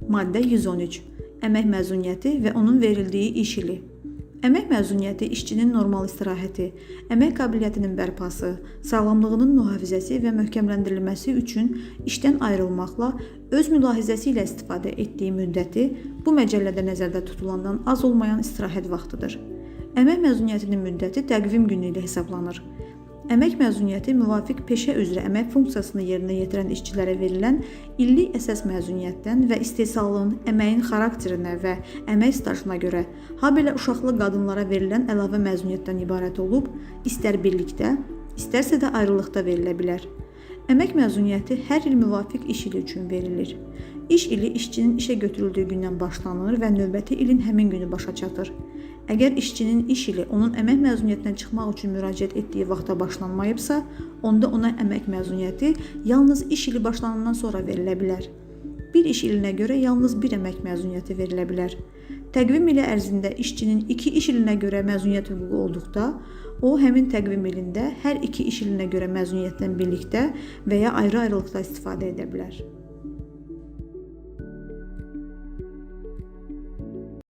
Maddə 113. Əmək məzuniyyəti və onun verildiyi iş ili. Əmək məzuniyyəti işçinin normal istirahəti, əmək qabiliyyətinin bərpası, sağlamlığının mühafizəsi və möhkəmləndirilməsi üçün işdən ayrılmaqla öz mülahizəsi ilə istifadə etdiyi müddəti bu məcəllədə nəzərdə tutulandan az olmayan istirahət vaxtıdır. Əmək məzuniyyətinin müddəti təqvim günü ilə hesablanır. Əmək məzuniyyəti müvafiq peşə üzrə əmək funksiyasını yerinə yetirən işçilərə verilən illik əsas məzuniyyətdən və istehsalın, əməyin xarakterinə və əmək stajına görə, habelə uşaqlı qadınlara verilən əlavə məzuniyyətdən ibarət olub, istər birlikdə, istərsə də ayrılıqda verilə bilər. Əmək məzuniyyəti hər il müvafiq iş ili üçün verilir. İş ili işçinin işə götürüldüyü gündən başlanır və növbəti ilin həmin günü başa çatır. Əgər işçinin iş ili onun əmək məzuniyyətindən çıxmaq üçün müraciət etdiyi vaxta başlanmayıbsa, onda ona əmək məzuniyyəti yalnız iş ili başlanandan sonra verilə bilər. Bir iş ilinə görə yalnız bir əmək məzuniyyəti verilə bilər. Təqvim ili ərzində işçinin 2 iş ilinə görə məzuniyyət hüququ olduqda, o həmin təqvim ilində hər 2 iş ilinə görə məzuniyyətdən birlikdə və ya ayrı-ayrılıqda istifadə edə bilər.